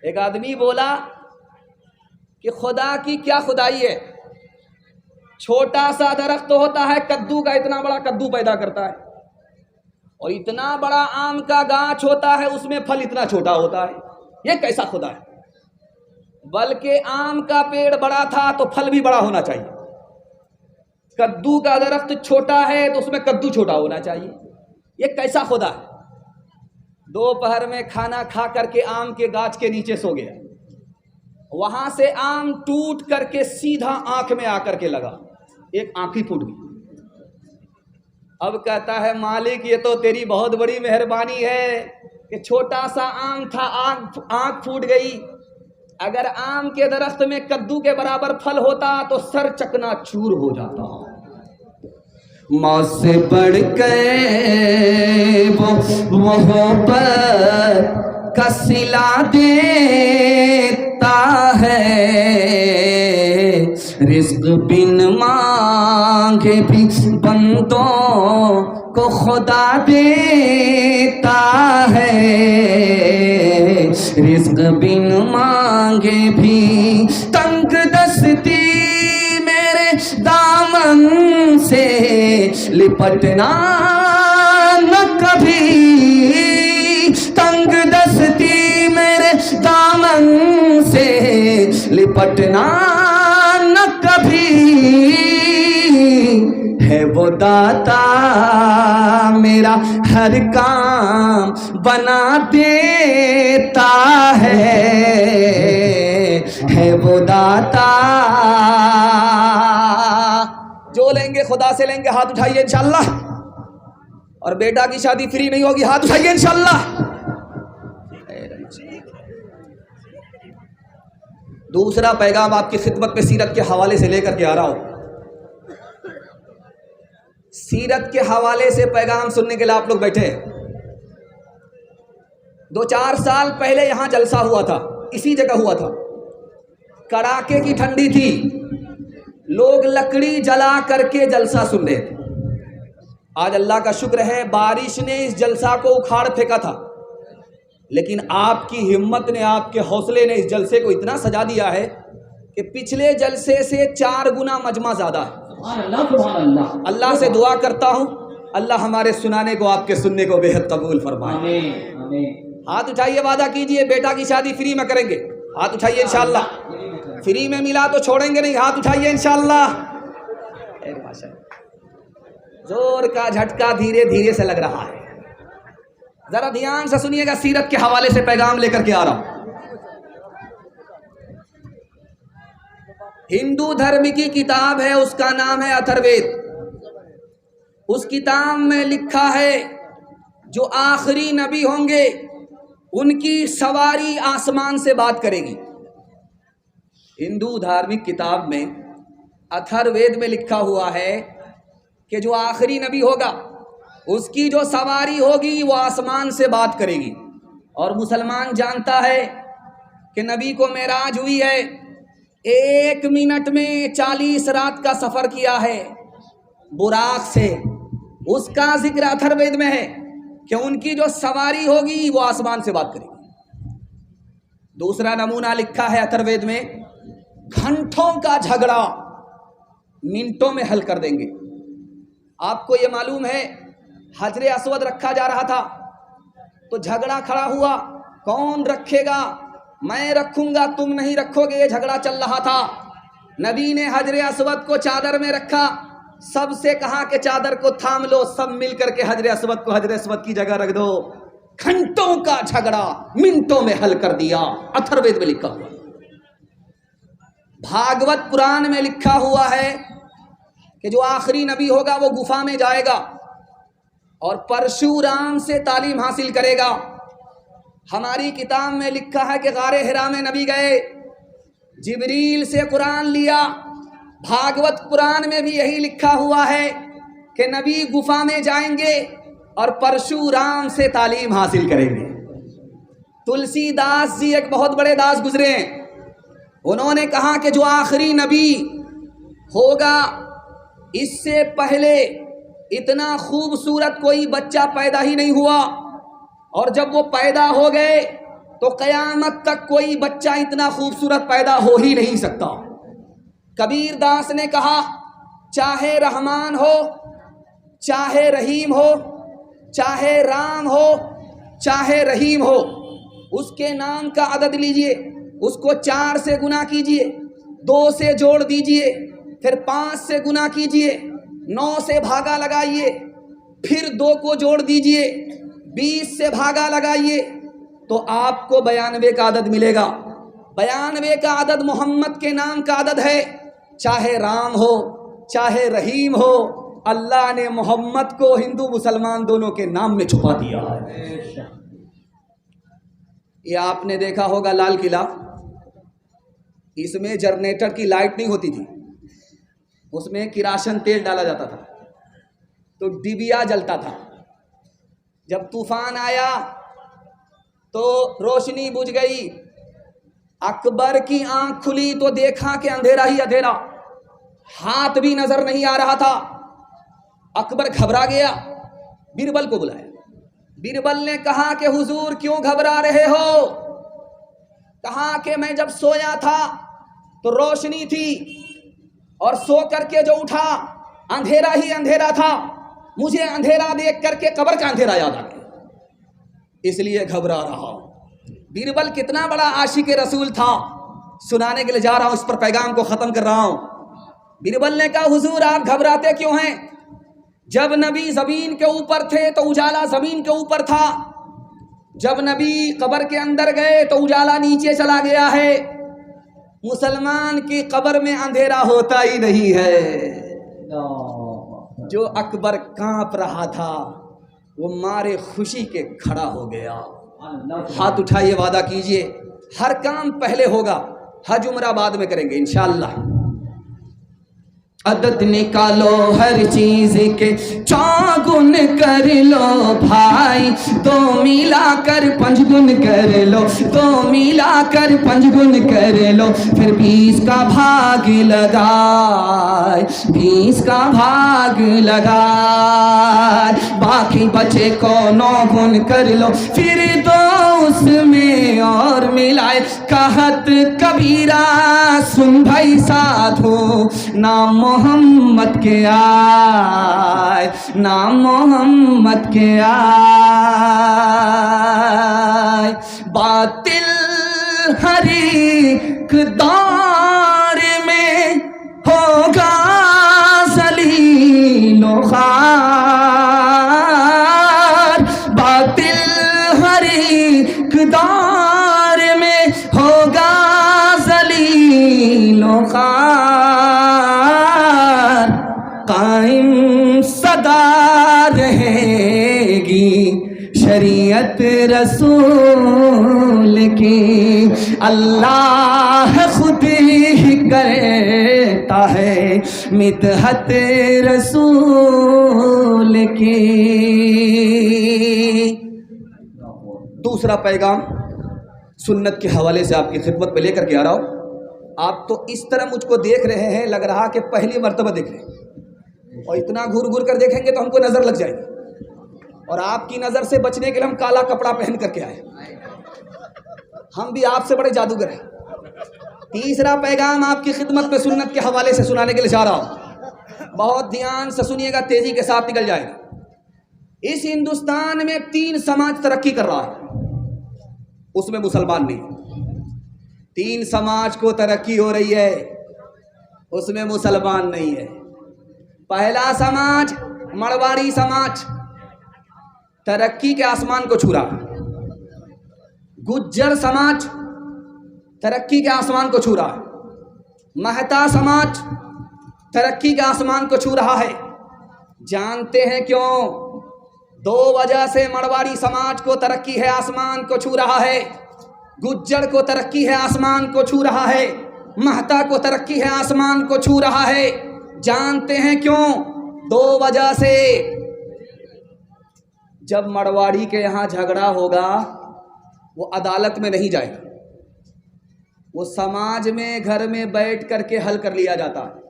ایک آدمی بولا کہ خدا کی کیا خدائی ہے، چھوٹا سا درخت ہوتا ہے کدو کا، اتنا بڑا کدو پیدا کرتا ہے، اور اتنا بڑا آم کا گاچھ ہوتا ہے، اس میں پھل اتنا چھوٹا ہوتا ہے، یہ کیسا خدا ہے؟ بلکہ آم کا پیڑ بڑا تھا تو پھل بھی بڑا ہونا چاہیے، کدو کا درخت چھوٹا ہے تو اس میں کدو چھوٹا ہونا چاہیے، یہ کیسا خدا ہے؟ دوپہر میں کھانا کھا کر کے آم کے گاچھ کے نیچے سو گیا، وہاں سے آم ٹوٹ کر کے سیدھا آنکھ میں آ کر کے لگا، ایک آنکھ ہی پھوٹ گئی۔ اب کہتا ہے مالک یہ تو تیری بہت بڑی مہربانی ہے کہ چھوٹا سا آم تھا، آنکھ پھوٹ گئی، اگر آم کے درخت میں کدو کے برابر پھل ہوتا تو سر چکنا چور ہو جاتا۔ ماں سے بڑھ کے وہ محبت کا صلہ دیتا ہے، رزق بن مانگے بھی بندوں کو خدا دیتا ہے، رزق بن مانگے بھی تنگ دستی میرے دامن سے لپٹنا نہ کبھی، تنگ دستی میرے دامن سے لپٹنا نہ کبھی، ہے وہ داتا میرا ہر کام بنا دیتا ہے وہ داتا۔ جو لیں گے خدا سے لیں گے، ہاتھ اٹھائیے انشاءاللہ، اور بیٹا کی شادی فری نہیں ہوگی، ہاتھ اٹھائیے انشاءاللہ۔ دوسرا پیغام آپ کی خدمت میں سیرت کے حوالے سے لے کر کے آ رہا ہوں۔ سیرت کے حوالے سے پیغام سننے کے لیے آپ لوگ بیٹھے ہیں۔ 2-4 سال پہلے یہاں جلسہ ہوا تھا، اسی جگہ ہوا تھا، کڑاکے کی ٹھنڈی تھی، لوگ لکڑی جلا کر کے جلسہ سن رہے تھے۔ آج اللہ کا شکر ہے بارش نے اس جلسہ کو اکھاڑ پھینکا تھا، لیکن آپ کی ہمت نے، آپ کے حوصلے نے اس جلسے کو اتنا سجا دیا ہے کہ پچھلے جلسے سے 4 گنا مجمع زیادہ ہے۔ اللہ سے دعا کرتا ہوں اللہ ہمارے سنانے کو، آپ کے سننے کو بے حد قبول فرمائے۔ ہاتھ اٹھائیے، وعدہ کیجئے بیٹا کی شادی فری میں کریں گے، ہاتھ اٹھائیے انشاءاللہ، فری میں ملا تو چھوڑیں گے نہیں، ہاتھ اٹھائیے انشاءاللہ۔ زور کا جھٹکا دھیرے دھیرے سے لگ رہا ہے، ذرا دھیان سے سنیے گا، سیرت کے حوالے سے پیغام لے کر کے آ رہا ہوں۔ ہندو دھرم کی کتاب ہے، اس کا نام ہے اتھروید۔ اس کتاب میں لکھا ہے جو آخری نبی ہوں گے ان کی سواری آسمان سے بات کرے گی۔ ہندو دھارمک کتاب میں اتھروید میں لکھا ہوا ہے کہ جو آخری نبی ہوگا اس کی جو سواری ہوگی وہ آسمان سے بات کرے گی، اور مسلمان جانتا ہے کہ نبی کو معراج ہوئی ہے، 1 منٹ میں 40 رات کا سفر کیا ہے براق سے، اس کا ذکر اتھروید میں ہے کہ ان کی جو سواری ہوگی وہ آسمان سے بات کرے گی۔ دوسرا نمونہ لکھا ہے اتھروید میں، گھنٹوں کا جھگڑا منٹوں میں حل کر دیں گے۔ آپ کو یہ معلوم ہے حجر اسود رکھا جا رہا تھا تو جھگڑا کھڑا ہوا، کون رکھے گا؟ میں رکھوں گا، تم نہیں رکھو گے، یہ جھگڑا چل رہا تھا۔ نبی نے حجر اسود کو چادر میں رکھا، سب سے کہا کہ چادر کو تھام لو، سب مل کر کے حجر اسود کو حجر اسود کی جگہ رکھ دو۔ گھنٹوں کا جھگڑا منٹوں میں حل کر دیا، اتھروید میں لکھا ہوا۔ بھاگوت پران میں لکھا ہوا ہے کہ جو آخری نبی ہوگا وہ گفا میں جائے گا اور پرشورام سے تعلیم حاصل کرے گا۔ ہماری کتاب میں لکھا ہے کہ غار حرا میں نبی گئے، جبریل سے قرآن لیا۔ بھاگوت پران میں بھی یہی لکھا ہوا ہے کہ نبی گفا میں جائیں گے اور پرشورام سے تعلیم حاصل کریں گے۔ تلسی داس جی ایک بہت بڑے داس گزرے ہیں، انہوں نے کہا کہ جو آخری نبی ہوگا اس سے پہلے اتنا خوبصورت کوئی بچہ پیدا ہی نہیں ہوا، اور جب وہ پیدا ہو گئے تو قیامت تک کوئی بچہ اتنا خوبصورت پیدا ہو ہی نہیں سکتا۔ کبیر داس نے کہا چاہے رحمان ہو، چاہے رحیم ہو، چاہے رام ہو، چاہے رحیم ہو، اس کے نام کا عدد لیجئے، اس کو 4 سے گنا کیجئے، 2 سے جوڑ دیجئے، پھر 5 سے گنا کیجئے، 9 سے بھاگا لگائیے، پھر 2 کو جوڑ دیجئے، 20 سے بھاگا لگائیے، تو آپ کو 92 کا عدد ملے گا۔ 92 کا عدد محمد کے نام کا عدد ہے۔ چاہے رام ہو، چاہے رحیم ہو، اللہ نے محمد کو ہندو مسلمان دونوں کے نام میں چھپا دیا ہے۔ یہ آپ نے دیکھا ہوگا لال قلعہ، اس میں جنریٹر کی لائٹ نہیں ہوتی تھی، اس میں کیروسین تیل ڈالا جاتا تھا تو ڈبیا جلتا تھا۔ جب طوفان آیا تو روشنی بجھ گئی، اکبر کی آنکھ کھلی تو دیکھا کہ اندھیرا ہی اندھیرا، ہاتھ بھی نظر نہیں آ رہا تھا۔ اکبر گھبرا گیا، بیربل کو بلایا۔ بیربل نے کہا کہ حضور کیوں گھبرا رہے ہو؟ کہا کہ میں جب سویا تھا تو روشنی تھی، اور سو کر کے جو اٹھا اندھیرا ہی اندھیرا تھا، مجھے اندھیرا دیکھ کر کے قبر کا اندھیرا یاد آ گیا، اس لیے گھبرا رہا ہوں۔ بیربل کتنا بڑا عاشق رسول تھا، سنانے کے لیے جا رہا ہوں، اس پر پیغام کو ختم کر رہا ہوں۔ بیربل نے کہا حضور آپ گھبراتے کیوں ہیں؟ جب نبی زمین کے اوپر تھے تو اجالا زمین کے اوپر تھا، جب نبی قبر کے اندر گئے تو اجالا نیچے چلا گیا ہے۔ مسلمان کی قبر میں اندھیرا ہوتا ہی نہیں ہے۔ جو اکبر کانپ رہا تھا وہ مارے خوشی کے کھڑا ہو گیا۔ ہاتھ اٹھائیے، وعدہ کیجئے ہر کام پہلے ہوگا، حج عمرہ بعد میں کریں گے انشاءاللہ۔ عدد نکالو ہر چیز کے، چوگن کر لو بھائی، 2 ملا کر 5 گن کر لو، 2 ملا کر 5 گن کر لو، پھر 20 کا بھاگ لگائے، 20 کا بھاگ لگائے، باقی بچے کو 9 گن کر لو، پھر 2 اس میں اور ملائے۔ کہت کبیرہ سن بھائی سادھو، نام محمد کے آئے، نام محمد کے آئے، باطل ہر ایک دور میں ہوگا ذلیل و خوار، باطل ہر ایک دور میں ہوگا ذلیل و خوار، قائم سدا رہے گی شریعت رسول کی، اللہ خود ہی کرتا ہے مدحت رسول کی۔ دوسرا پیغام سنت کے حوالے سے آپ کی خدمت میں لے کر کے آ رہا ہوں۔ آپ تو اس طرح مجھ کو دیکھ رہے ہیں، لگ رہا کہ پہلی مرتبہ دیکھ رہے ہیں، اور اتنا گھور گھور کر دیکھیں گے تو ہم کو نظر لگ جائے گی، اور آپ کی نظر سے بچنے کے لیے ہم کالا کپڑا پہن کر کے آئے، ہم بھی آپ سے بڑے جادوگر ہیں۔ تیسرا پیغام آپ کی خدمت میں سنت کے حوالے سے سنانے کے لیے جا رہا ہوں، بہت دھیان سے سنیے گا، تیزی کے ساتھ نکل جائے گا۔ اس ہندوستان میں 3 سماج ترقی کر رہا ہے، اس میں مسلمان نہیں۔ 3 سماج کو ترقی ہو رہی ہے، اس میں مسلمان نہیں ہے۔ پہلا سماج مرواڑی سماج، ترقی کے آسمان کو چھو رہا ہے۔ گجر سماج ترقی کے آسمان کو چھو رہا ہے۔ مہتا سماج ترقی کے آسمان کو چھو رہا ہے۔ جانتے ہیں کیوں؟ 2 وجہ سے مرواڑی سماج کو ترقی ہے، آسمان کو چھو رہا ہے، گجر کو ترقی ہے، آسمان کو چھو رہا ہے، مہتا کو ترقی ہے، آسمان کو چھو رہا ہے۔ جانتے ہیں کیوں؟ 2 وجہ سے۔ جب مرواڑی کے یہاں جھگڑا ہوگا وہ عدالت میں نہیں جائے گا، وہ سماج میں گھر میں بیٹھ کر کے حل کر لیا جاتا ہے۔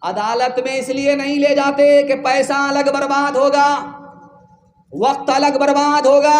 عدالت میں اس لیے نہیں لے جاتے کہ پیسہ الگ برباد ہوگا، وقت الگ برباد ہوگا،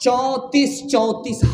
34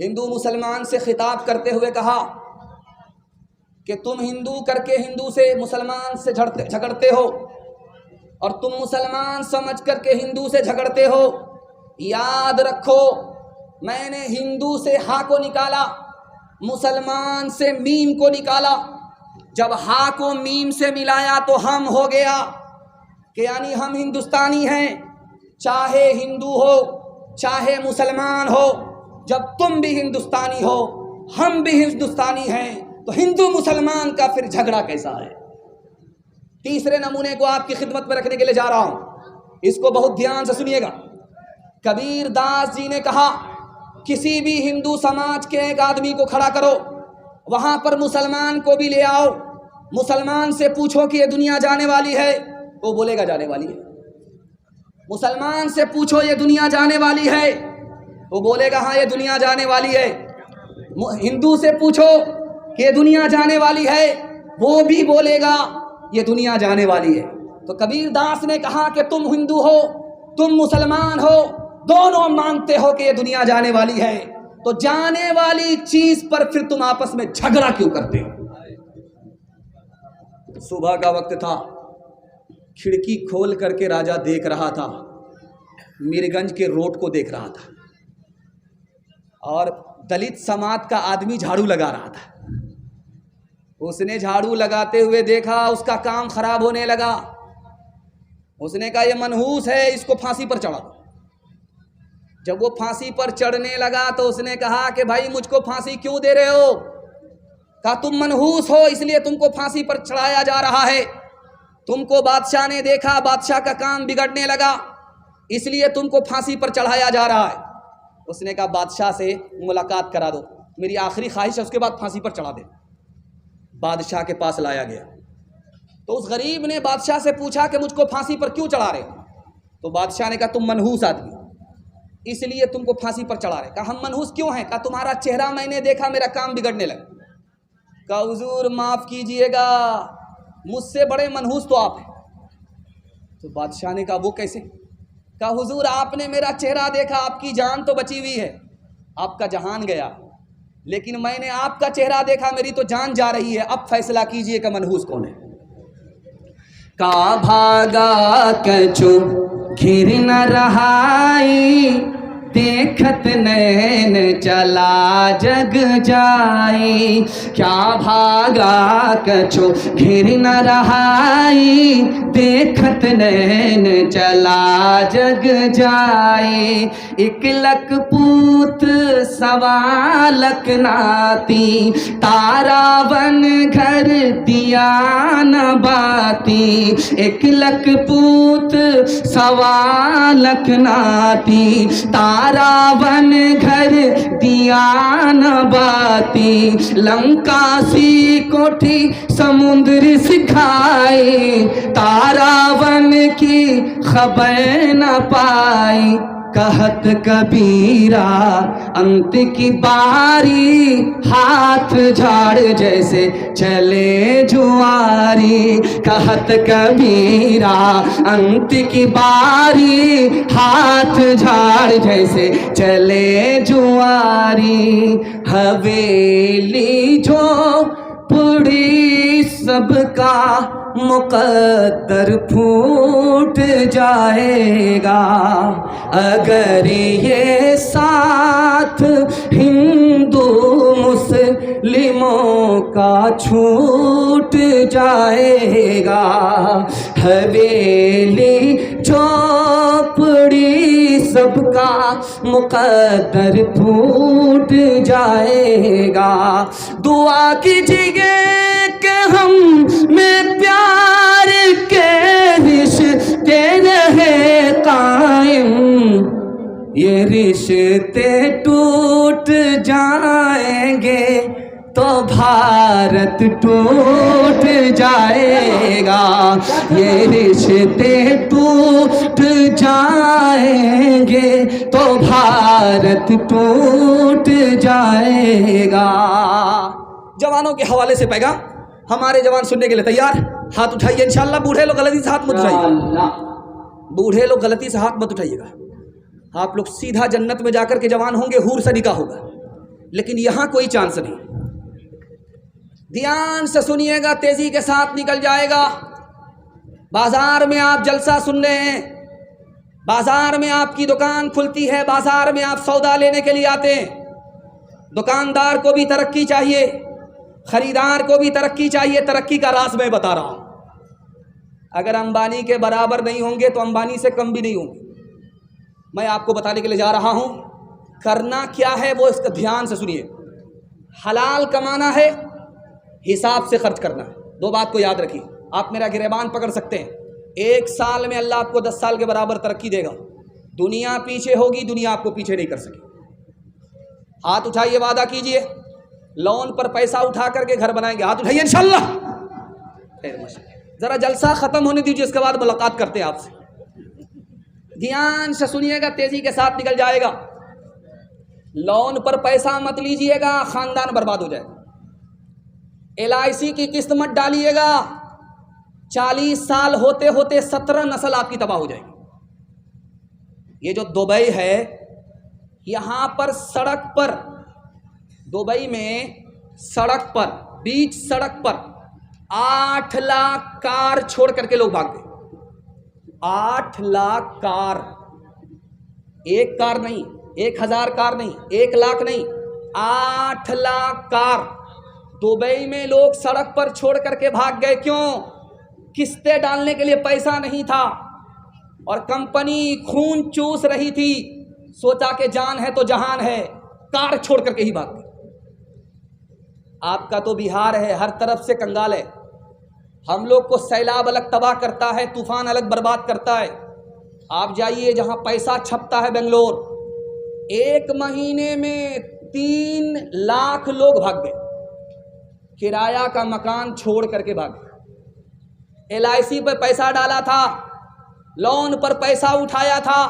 ہندو مسلمان سے خطاب کرتے ہوئے کہا کہ تم ہندو کر کے ہندو سے مسلمان سے جھگڑتے ہو اور تم مسلمان سمجھ کر کے ہندو سے جھگڑتے ہو. یاد رکھو میں نے ہندو سے ہا کو نکالا, مسلمان سے میم کو نکالا. جب ہا کو میم سے ملایا تو ہم ہو گیا کہ یعنی ہم ہندوستانی ہیں, چاہے ہندو ہو چاہے مسلمان ہو. جب تم بھی ہندوستانی ہو ہم بھی ہندوستانی ہیں تو ہندو مسلمان کا پھر جھگڑا کیسا ہے؟ تیسرے نمونے کو آپ کی خدمت میں رکھنے کے لیے جا رہا ہوں, اس کو بہت دھیان سے سنیے گا. کبیر داس جی نے کہا کسی بھی ہندو سماج کے ایک آدمی کو کھڑا کرو, وہاں پر مسلمان کو بھی لے آؤ, مسلمان سے پوچھو کہ یہ دنیا جانے والی ہے, وہ بولے گا جانے والی ہے. مسلمان سے پوچھو یہ دنیا جانے والی ہے, وہ بولے گا ہاں یہ دنیا جانے والی ہے. ہندو سے پوچھو کہ یہ دنیا جانے والی ہے, وہ بھی بولے گا یہ دنیا جانے والی ہے. تو کبیر داس نے کہا کہ تم ہندو ہو تم مسلمان ہو, دونوں مانتے ہو کہ یہ دنیا جانے والی ہے, تو جانے والی چیز پر پھر تم آپس میں جھگڑا کیوں کرتے ہو؟ صبح کا وقت تھا, کھڑکی کھول کر کے راجا دیکھ رہا تھا, میرگنج کے روڈ کو دیکھ رہا تھا, اور دلت سماج کا آدمی جھاڑو لگا رہا تھا. اس نے جھاڑو لگاتے ہوئے دیکھا اس کا کام خراب ہونے لگا. اس نے کہا یہ منحوس ہے, اس کو پھانسی پر چڑھا دو. جب وہ پھانسی پر چڑھنے لگا تو اس نے کہا کہ بھائی مجھ کو پھانسی کیوں دے رہے ہو؟ کہا تم منحوس ہو اس لیے تم کو پھانسی پر چڑھایا جا رہا ہے. تم کو بادشاہ نے دیکھا, بادشاہ کا کام بگڑنے لگا, اس لیے تم کو پھانسی پر چڑھایا جا رہا ہے. اس نے کہا بادشاہ سے ملاقات کرا دو, میری آخری خواہش ہے اس کے بعد پھانسی پر چڑھا دے. بادشاہ کے پاس لایا گیا تو اس غریب نے بادشاہ سے پوچھا کہ مجھ کو پھانسی پر کیوں چڑھا رہے ہو؟ تو بادشاہ نے کہا تم منحوس آدمی اس لیے تم کو پھانسی پر چڑھا رہے. کہا ہم منحوس کیوں ہیں؟ کہا تمہارا چہرہ میں نے دیکھا میرا کام بگڑنے لگا. کہا حضور معاف کیجئے گا, مجھ سے بڑے منحوس تو آپ ہیں. تو بادشاہ نے کہا وہ کیسے؟ کہا حضور آپ نے میرا چہرہ دیکھا, آپ کی جان تو بچی ہوئی ہے, آپ کا جہان گیا, لیکن میں نے آپ کا چہرہ دیکھا, میری تو جان جا رہی ہے. اب فیصلہ کیجئے کہ منحوس کون ہے. کا بھاگا کچو گھر نہ رہائی, دیکھت نین چلا جگ جائی. کیا بھاگا کچو گھر نہ رہائی, دیکھت نین چلا جگ جائی. ایک لک پوت سوا لک ناتی, تارا بن گھر دیا نہ باتی. ایک لک پوت سوا لک ناتی, تارا بن گھر دیا نہ باتی. لنکا سی کوٹھی سمندر سکھائی, تارا بن کی خبر نہ پائی. کہت کبیرا انت کی باری, ہاتھ جھاڑ جیسے چلے جواری. کہت کبیرا انت کی باری, ہاتھ جھاڑ جیسے چلے جواری. حویلی جو پڑی سب کا مقدر پھوٹ جائے گا, اگر یہ ساتھ ہندو مسلموں کا چھوٹ جائے گا. حویلی چوپڑی سب کا مقدر پھوٹ جائے گا. دعا کیجیے کہ ہم میں پیار کے رشتے رہے قائم, یہ رشتے ٹوٹ جائیں گے تو بھارت ٹوٹ جائے گا. یہ رشتے ٹوٹ جائیں گے تو بھارت ٹوٹ جائے گا. جوانوں کے حوالے سے پیغام, ہمارے جوان سننے کے لیے تیار؟ ہاتھ اٹھائیے انشاءاللہ. بوڑھے لوگ غلطی سے ہاتھ مت اٹھائیے گا, بوڑھے لوگ غلطی سے ہاتھ مت اٹھائیے گا. آپ لوگ سیدھا جنت میں جا کر کے جوان ہوں گے, حور سے نکاح ہوگا. لیکن یہاں کوئی چانس نہیں. دھیان سے سنیے گا, تیزی کے ساتھ نکل جائے گا. بازار میں آپ جلسہ سن رہے ہیں, بازار میں آپ کی دکان کھلتی ہے, بازار میں آپ سودا لینے کے لیے آتے ہیں. دکاندار کو بھی ترقی چاہیے, خریدار کو بھی ترقی چاہیے. ترقی کا راز میں بتا رہا ہوں. اگر امبانی کے برابر نہیں ہوں گے تو امبانی سے کم بھی نہیں ہوں گے. میں آپ کو بتانے کے لیے جا رہا ہوں. کرنا کیا ہے وہ اس کا دھیان سے سنیے. حلال کمانا ہے, حساب سے خرچ کرنا ہے. دو بات کو یاد رکھیے. آپ میرا گریبان پکڑ سکتے ہیں. 1 سال میں اللہ آپ کو 10 سال کے برابر ترقی دے گا. دنیا پیچھے ہوگی, دنیا آپ کو پیچھے نہیں کر سکے. ہاتھ اٹھائیے, وعدہ کیجئے. لون پر پیسہ اٹھا کر کے گھر بنائیں گے. ہاتھ اٹھائیے انشاءاللہ. خیر ماشاءاللہ. ذرا جلسہ ختم ہونے دیجیے, اس کے بعد ملاقات کرتے ہیں آپ سے. دھیان سے سنیے گا, تیزی کے ساتھ نکل جائے گا. لون پر پیسہ مت لیجئے گا, خاندان برباد ہو جائے گا. LIC کی قسط مت ڈالیے گا, 40 سال ہوتے ہوتے 17 نسل آپ کی تباہ ہو جائے گی. یہ جو دبئی ہے, یہاں پر سڑک پر, دبئی میں سڑک پر, بیچ سڑک پر 8 لاکھ کار چھوڑ کر کے لوگ بھاگ گئے. 8 لاکھ کار. ایک کار نہیں, 1000 کار نہیں, 1 لاکھ نہیں, 8 لاکھ کار دبئی میں لوگ سڑک پر چھوڑ کر کے بھاگ گئے. کیوں؟ قسطیں ڈالنے کے لیے پیسہ نہیں تھا, اور کمپنی خون چوس رہی تھی. سوچا کہ جان ہے تو جہان ہے, کار چھوڑ کر کے ہی بھاگ گئے. آپ کا تو بہار ہے, ہر طرف سے کنگال ہے. ہم لوگ کو سیلاب الگ تباہ کرتا ہے, طوفان الگ برباد کرتا ہے. آپ جائیے جہاں پیسہ چھپتا ہے, بنگلور, 1 مہینے میں 3 لاکھ لوگ بھاگ گئے. کرایہ کا مکان چھوڑ کر کے بھاگ گئے. LIC پہ پیسہ ڈالا تھا, لون پر پیسہ اٹھایا تھا,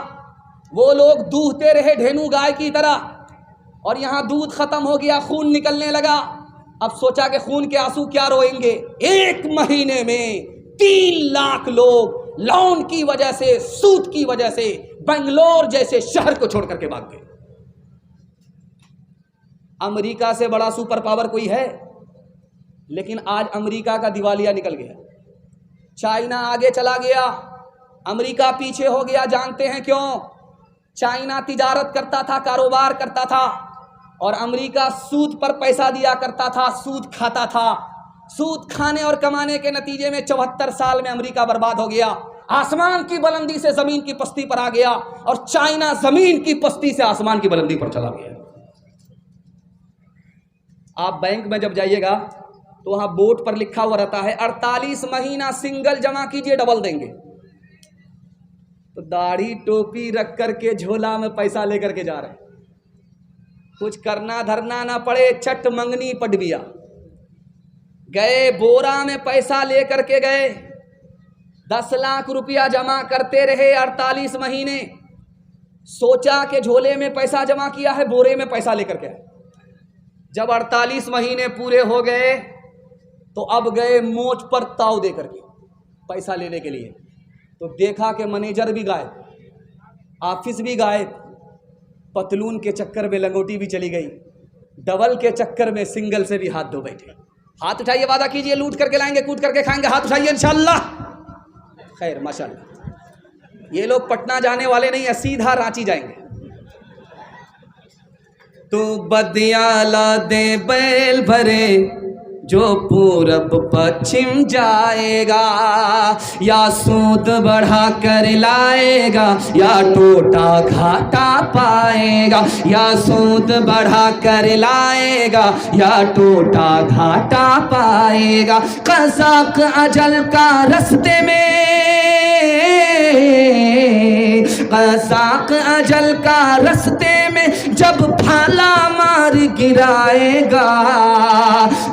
وہ لوگ دوہتے رہے ڈھینو گائے کی طرح, اور یہاں دودھ ختم ہو گیا, خون نکلنے لگا. اب سوچا کہ خون کے آنسو کیا روئیں گے. 1 مہینے میں 3 لاکھ لوگ لون کی وجہ سے, سود کی وجہ سے بنگلور جیسے شہر کو چھوڑ کر کے بھاگ گئے. امریکہ سے بڑا سپر پاور کوئی ہے؟ لیکن آج امریکہ کا دیوالیہ نکل گیا. چائنا آگے چلا گیا, امریکہ پیچھے ہو گیا. جانتے ہیں کیوں؟ چائنا تجارت کرتا تھا, کاروبار کرتا تھا, اور امریکہ سود پر پیسہ دیا کرتا تھا, سود کھاتا تھا. سود کھانے اور کمانے کے نتیجے میں 74 سال میں امریکہ برباد ہو گیا. آسمان کی بلندی سے زمین کی پستی پر آ گیا, اور چائنا زمین کی پستی سے آسمان کی بلندی پر چلا گیا. آپ بینک میں جب جائیے گا تو وہاں بورڈ پر لکھا ہوا رہتا ہے 48 مہینہ سنگل جمع کیجئے, ڈبل دیں گے. تو داڑھی ٹوپی رکھ کر کے جھولا میں پیسہ لے کر کے جا رہے ہیں. کچھ کرنا دھرنا نہ پڑے, چٹ منگنی پڈبیا گئے, بورا میں پیسہ لے کر کے گئے. 10 لاکھ روپیہ جمع کرتے رہے 48 مہینے. سوچا کہ جھولے میں پیسہ جمع کیا ہے, بورے میں پیسہ لے کر کے. جب 48 مہینے پورے ہو گئے تو اب گئے موچ پر تاؤ دے کر کے پیسہ لینے کے لیے. تو دیکھا کہ منیجر بھی غائب, آفس بھی غائب, پتلون کے چکر میں لنگوٹی بھی چلی گئی, ڈبل کے چکر میں سنگل سے بھی ہاتھ دھو بیٹھے. ہاتھ اٹھائیے, وعدہ کیجئے, لوٹ کر کے لائیں گے, کوٹ کر کے کھائیں گے. ہاتھ اٹھائیے انشاءاللہ. خیر ماشاءاللہ. یہ لوگ پٹنہ جانے والے نہیں ہیں, سیدھا رانچی جائیں گے. تو بدیالا دے بیل بھرے جو پورب پچھم جائے گا, یا سود بڑھا کر لائے گا یا ٹوٹا گھاٹا پائے گا. یا سود بڑھا کر لائے گا یا ٹوٹا گھاٹا پائے گا. قزاق اجل کا رستے میں, قزاق اجل کا رستے میں جب بھالا مار گرائے گا,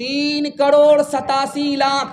3,87,00,000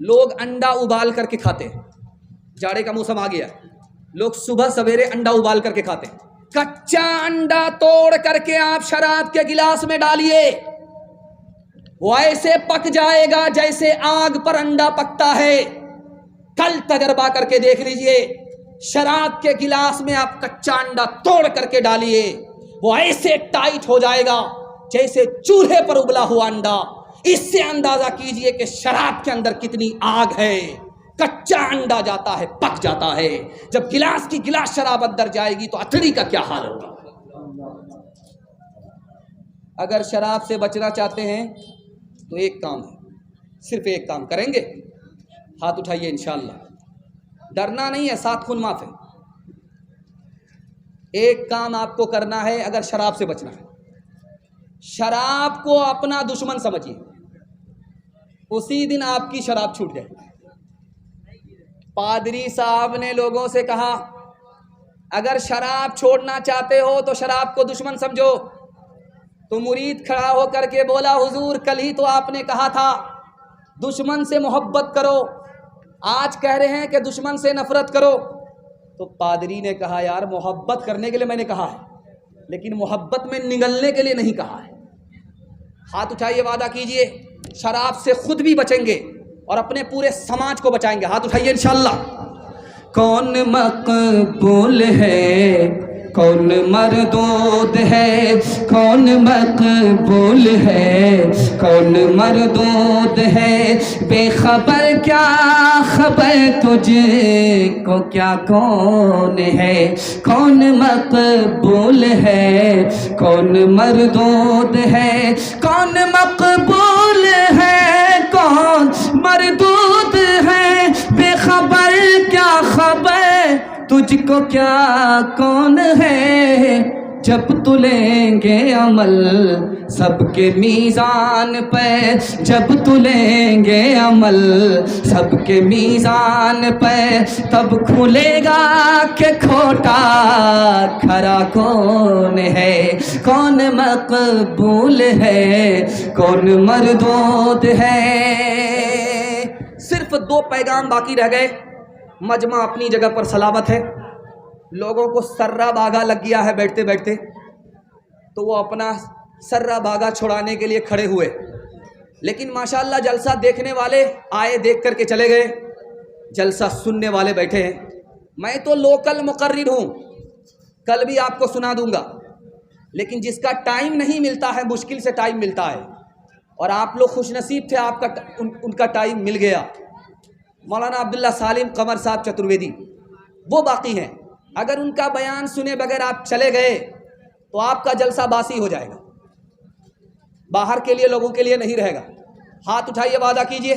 لوگ انڈا ابال کر کے کھاتے ہیں، جاڑے کا موسم آ گیا، لوگ صبح سویرے انڈا ابال کر کے کھاتے ہیں۔ کچا انڈا توڑ کر کے آپ شراب کے گلاس میں ڈالیے، وہ ایسے پک جائے گا جیسے آگ پر انڈا پکتا ہے۔ کل تجربہ کر کے دیکھ لیجئے، شراب کے گلاس میں آپ کچا انڈا توڑ کر کے ڈالیے، وہ ایسے ٹائٹ ہو جائے گا جیسے چولہے پر ابلا ہوا انڈا۔ اس سے اندازہ کیجئے کہ شراب کے اندر کتنی آگ ہے۔ کچا انڈا جاتا ہے، پک جاتا ہے، جب گلاس کی گلاس شراب اندر جائے گی تو اتھڑی کا کیا حال ہوگا۔ اگر شراب سے بچنا چاہتے ہیں تو ایک کام ہے، صرف ایک کام کریں گے، ہاتھ اٹھائیے انشاءاللہ، ڈرنا نہیں ہے، 7 خون معاف ہے۔ ایک کام آپ کو کرنا ہے اگر شراب سے بچنا ہے، شراب کو اپنا دشمن سمجھیے، اسی دن آپ کی شراب چھوٹ جائے۔ پادری صاحب نے لوگوں سے کہا اگر شراب چھوڑنا چاہتے ہو تو شراب کو دشمن سمجھو، تو مرید کھڑا ہو کر کے بولا حضور کل ہی تو آپ نے کہا تھا دشمن سے محبت کرو، آج کہہ رہے ہیں کہ دشمن سے نفرت کرو۔ تو پادری نے کہا یار محبت کرنے کے لیے میں نے کہا ہے، لیکن محبت میں نگلنے کے لیے نہیں کہا ہے۔ ہاتھ اٹھائیے، وعدہ کیجئے شراب سے خود بھی بچیں گے اور اپنے پورے سماج کو بچائیں گے، ہاتھ اٹھائیے انشاءاللہ۔ کون مقبول ہے، کون مردود ہے، کون مقبول ہے، کون مردود ہے، بے خبر کیا خبر تجھ کو کیا کون ہے، کون مقبول ہے، کون مردود ہے، کون مقبول ہے، کون مردود ہے، بے خبر کیا خبر تجھ کو کیا کون ہے، جب تلیں گے عمل سب کے میزان پہ، جب تلیں گے عمل سب کے میزان پہ، تب کھلے گا کہ کھوٹا کھرا کون ہے، کون مقبول ہے، کون مردود ہے۔ صرف 2 پیغام باقی رہ گئے، مجمع اپنی جگہ پر سلامت ہے، لوگوں کو سرا باغا لگ گیا ہے بیٹھتے بیٹھتے، تو وہ اپنا سرا باغا چھڑانے کے لیے کھڑے ہوئے، لیکن ماشاءاللہ جلسہ دیکھنے والے آئے، دیکھ کر کے چلے گئے، جلسہ سننے والے بیٹھے ہیں۔ میں تو لوکل مقرر ہوں، کل بھی آپ کو سنا دوں گا، لیکن جس کا ٹائم نہیں ملتا ہے، مشکل سے ٹائم ملتا ہے، اور آپ لوگ خوش نصیب تھے، آپ کا ان کا ٹائم مل گیا۔ مولانا عبداللہ سالم قمر صاحب چترویدی وہ باقی ہیں، اگر ان کا بیان سنے بغیر آپ چلے گئے تو آپ کا جلسہ باسی ہو جائے گا، باہر کے لیے لوگوں کے لیے نہیں رہے گا۔ ہاتھ اٹھائیے، وعدہ کیجئے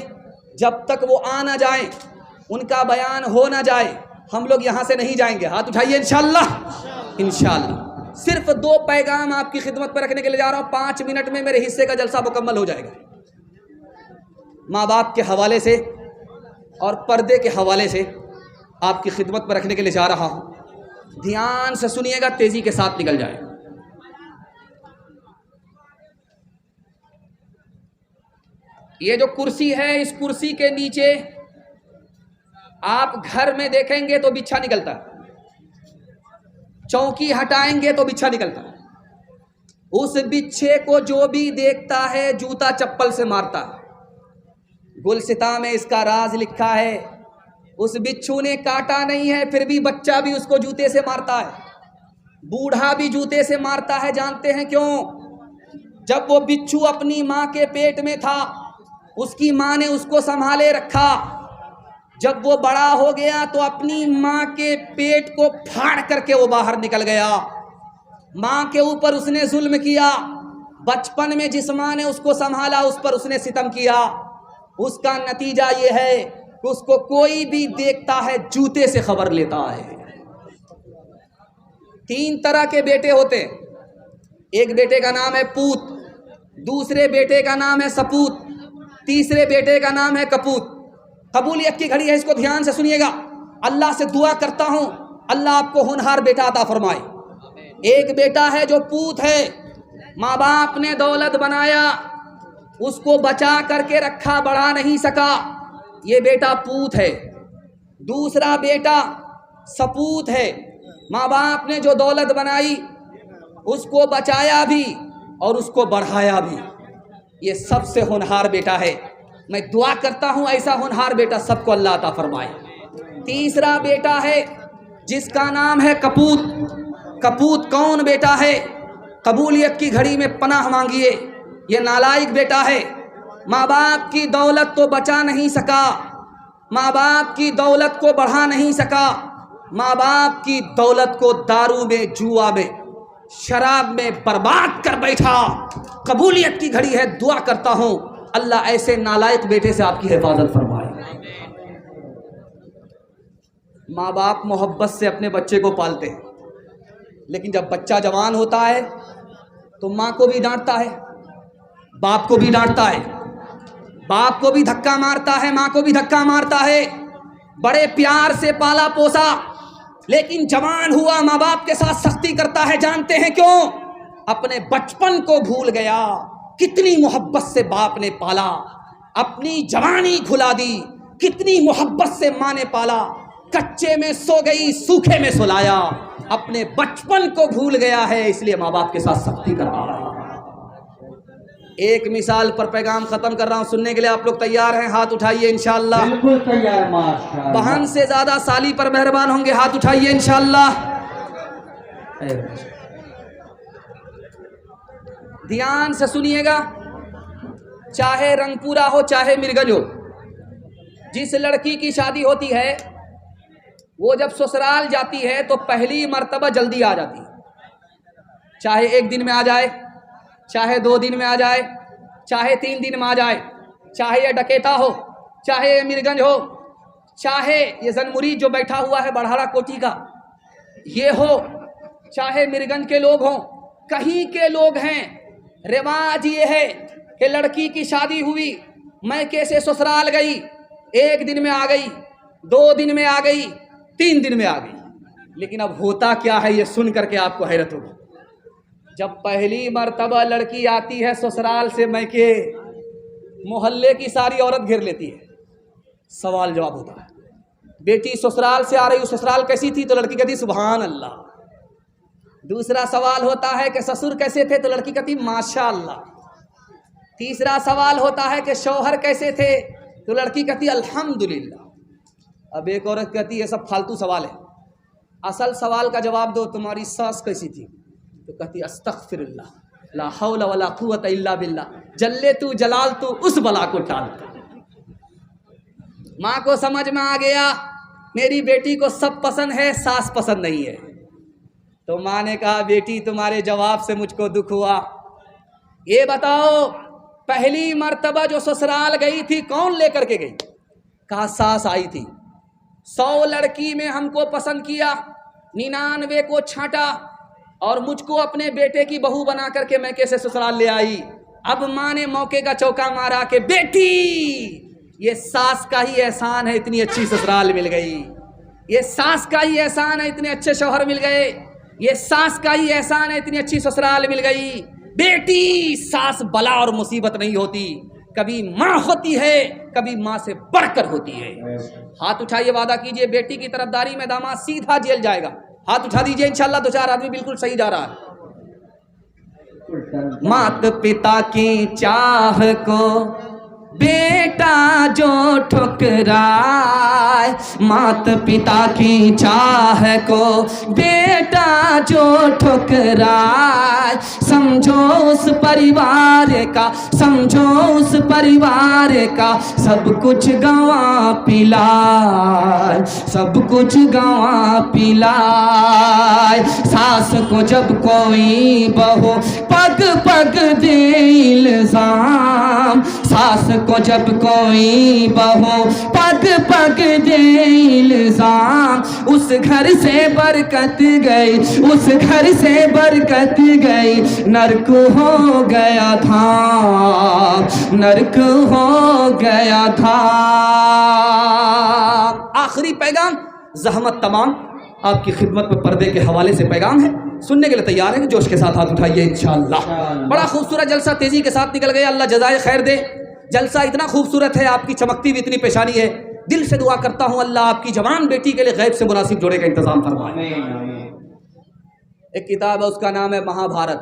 جب تک وہ آ نہ جائیں، ان کا بیان ہو نہ جائے، ہم لوگ یہاں سے نہیں جائیں گے۔ ہاتھ اٹھائیے انشاءاللہ، انشاءاللہ۔ صرف 2 پیغام آپ کی خدمت پر رکھنے کے لیے جا رہا ہوں، 5 منٹ میں میرے حصے کا جلسہ مکمل ہو جائے گا۔ ماں باپ کے حوالے سے اور پردے کے حوالے سے آپ کی خدمت پر رکھنے کے لیے جا رہا ہوں، دھیان سے سنیے گا، تیزی کے ساتھ نکل جائے۔ یہ جو کرسی ہے، اس کرسی کے نیچے آپ گھر میں دیکھیں گے تو بچھا نکلتا ہے، چوکی ہٹائیں گے تو بچھا نکلتا ہے، اس بچھے کو جو بھی دیکھتا ہے جوتا چپل سے مارتا ہے۔ گلستاں میں اس کا راز لکھا ہے، اس بچھو نے کاٹا نہیں ہے، پھر بھی بچہ بھی اس کو جوتے سے مارتا ہے، بوڑھا بھی جوتے سے مارتا ہے۔ جانتے ہیں کیوں؟ جب وہ بچھو اپنی ماں کے پیٹ میں تھا، اس کی ماں نے اس کو سنبھالے رکھا، جب وہ بڑا ہو گیا تو اپنی ماں کے پیٹ کو پھاڑ کر کے وہ باہر نکل گیا، ماں کے اوپر اس نے ظلم کیا، بچپن میں جس ماں نے اس کو سنبھالا اس پر اس نے ستم کیا، اس کا نتیجہ یہ ہے کہ اس کو کوئی بھی دیکھتا ہے جوتے سے خبر لیتا ہے۔ 3 طرح کے بیٹے ہوتے ہیں، ایک بیٹے کا نام ہے پوت، دوسرے بیٹے کا نام ہے سپوت، تیسرے بیٹے کا نام ہے کپوت۔ قبولیت کی گھڑی ہے، اس کو دھیان سے سنیے گا۔ اللہ سے دعا کرتا ہوں اللہ آپ کو ہونہار بیٹا عطا فرمائے۔ ایک بیٹا ہے جو پوت ہے، ماں باپ نے دولت بنایا، اس کو بچا کر کے رکھا، بڑھا نہیں سکا، یہ بیٹا پوت ہے۔ دوسرا بیٹا سپوت ہے، ماں باپ نے جو دولت بنائی اس کو بچایا بھی اور اس کو بڑھایا بھی، یہ سب سے ہونہار بیٹا ہے۔ میں دعا کرتا ہوں ایسا ہونہار بیٹا سب کو اللہ عطا فرمائے۔ تیسرا بیٹا ہے جس کا نام ہے کپوت۔ کپوت کون بیٹا ہے؟ قبولیت کی گھڑی میں پناہ مانگیے، یہ نالائق بیٹا ہے۔ ماں باپ کی دولت تو بچا نہیں سکا، ماں باپ کی دولت کو بڑھا نہیں سکا، ماں باپ کی دولت کو دارو میں، جوا میں، شراب میں برباد کر بیٹھا۔ قبولیت کی گھڑی ہے، دعا کرتا ہوں اللہ ایسے نالائق بیٹے سے آپ کی حفاظت فرمائے۔ ماں باپ محبت سے اپنے بچے کو پالتے ہیں، لیکن جب بچہ جوان ہوتا ہے تو ماں کو بھی ڈانٹتا ہے، باپ کو بھی ڈانٹتا ہے، باپ کو بھی دھکا مارتا ہے، ماں کو بھی دھکا مارتا ہے۔ بڑے پیار سے پالا پوسا، لیکن جوان ہوا ماں باپ کے ساتھ سختی کرتا ہے۔ جانتے ہیں کیوں؟ اپنے بچپن کو بھول گیا، کتنی محبت سے باپ نے پالا، اپنی جوانی کھلا دی، کتنی محبت سے ماں نے پالا، کچے میں سو گئی، سوکھے میں سلایا، اپنے بچپن کو بھول گیا ہے، اس لیے ماں باپ کے ساتھ سختی کر رہا ہے۔ ایک مثال پر پیغام ختم کر رہا ہوں، سننے کے لیے آپ لوگ تیار ہیں؟ ہاتھ اٹھائیے انشاءاللہ۔ بالکل تیار، ماشاءاللہ۔ بہن سے زیادہ سالی پر مہربان ہوں گے، ہاتھ اٹھائیے انشاءاللہ۔ دھیان سے سنیے گا، چاہے رنگ پورا ہو چاہے مرگنج ہو، جس لڑکی کی شادی ہوتی ہے وہ جب سسرال جاتی ہے تو پہلی مرتبہ جلدی آ جاتی ہے، چاہے ایک دن میں آ جائے، چاہے 2 دن میں آ جائے، چاہے 3 دن میں آ جائے، چاہے یہ ڈکیتا ہو، چاہے یہ مرگنج ہو، چاہے یہ زنمری جو بیٹھا ہوا ہے بڑھاڑا کوٹی کا یہ ہو، چاہے مرگنج کے لوگ ہوں، کہیں کے لوگ ہیں۔ رواج یہ ہے کہ لڑکی کی شادی ہوئی، میکے سے سسرال گئی، 1 دن میں آ گئی، 2 دن میں آ گئی، 3 دن میں آ گئی۔ لیکن اب ہوتا کیا ہے یہ سن کر کے آپ کو حیرت ہوگی، جب پہلی مرتبہ لڑکی آتی ہے سسرال سے میکے، محلے کی ساری عورت گھیر لیتی ہے، سوال جواب ہوتا ہے، بیٹی سسرال سے آ رہی، سسرال کیسی تھی؟ تو لڑکی کہتی سبحان اللہ۔ دوسرا سوال ہوتا ہے کہ سسر کیسے تھے؟ تو لڑکی کہتی ماشاء اللہ۔ تیسرا سوال ہوتا ہے کہ شوہر کیسے تھے؟ تو لڑکی کہتی الحمدللہ۔ اب ایک عورت کہتی یہ سب فالتو سوال ہے، اصل سوال کا جواب دو، تمہاری ساس کیسی تھی؟ تو کہتی استغفر اللہ، لا حول ولا قوت الا باللہ، جلے تو جلال تو اس بلا کو ٹال۔ ماں کو سمجھ میں آ گیا میری بیٹی کو سب پسند ہے، ساس پسند نہیں ہے۔ تو ماں نے کہا بیٹی تمہارے جواب سے مجھ کو دکھ ہوا، یہ بتاؤ پہلی مرتبہ جو سسرال گئی تھی کون لے کر کے گئی؟ کہا ساس آئی تھی، 100 لڑکی میں ہم کو پسند کیا، 99 کو چھانٹا اور مجھ کو اپنے بیٹے کی بہو بنا کر کے میکے سے سسرال لے آئی۔ اب ماں نے موقع کا چوکا مارا کہ بیٹی یہ ساس کا ہی احسان ہے اتنی اچھی سسرال مل گئی، یہ ساس کا ہی احسان ہے اتنے اچھے شوہر مل گئے، یہ ساس کا ہی احسان ہے اتنی اچھی سسرال مل گئی۔ بیٹی ساس بلا اور مصیبت نہیں ہوتی، کبھی ماں ہوتی ہے، کبھی ماں سے بڑھ کر ہوتی ہے۔ ہاتھ اٹھائیے، وعدہ کیجئے بیٹی کی طرفداری میں داماد سیدھا جیل جائے گا۔ ہاتھ اٹھا دیجئے انشاءاللہ، 2-4 آدمی بالکل صحیح جا رہا ہے۔ مات پتا کی چاہ کو بیٹا جو ٹھکرائے، مات پتا کی چاہ کو بیٹا جو ٹھکرائے، سمجھو اس پریوار کا، سمجھو اس پریوار کا سب کچھ گنوا پلائے، سب کچھ گنوا پلائے۔ ساس کو جب کوئی بہو پگ پگ دے الزام، ساس کو جب کوئی بہو پگ پگ دے الزام، اس گھر سے برکت گئی، اس گھر سے برکت گئی، نرک ہو گیا تھا، نرک ہو گیا تھا۔ آخری پیغام، زحمت تمام، آپ کی خدمت میں پردے کے حوالے سے پیغام ہے۔ سننے کے لیے تیار ہیں؟ جوش کے ساتھ ہاتھ اٹھائیے انشاءاللہ۔ بڑا خوبصورت جلسہ تیزی کے ساتھ نکل گیا، اللہ جزائے خیر دے۔ جلسہ اتنا خوبصورت ہے، آپ کی چمکتی ہوئی اتنی پیشانی ہے، دل سے دعا کرتا ہوں اللہ آپ کی جوان بیٹی کے لیے غیب سے مناسب جوڑے کا انتظام فرمائے۔ ایک کتاب ہے، اس کا نام ہے مہا بھارت۔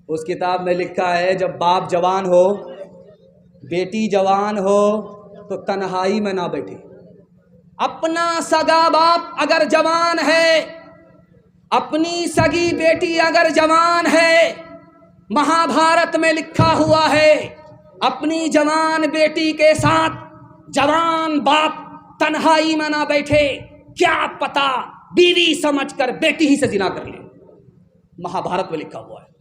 اس کتاب میں لکھا ہے جب باپ جوان ہو، بیٹی جوان ہو تو تنہائی میں نہ بیٹھے۔ اپنا سگا باپ اگر جوان ہے، اپنی سگی بیٹی اگر جوان ہے، مہا بھارت میں لکھا ہوا ہے اپنی جوان بیٹی کے ساتھ جوان باپ تنہائی میں نہ بیٹھے، کیا پتا بیوی سمجھ کر بیٹی ہی سے زنا کر لے۔ مہا بھارت میں لکھا ہوا ہے۔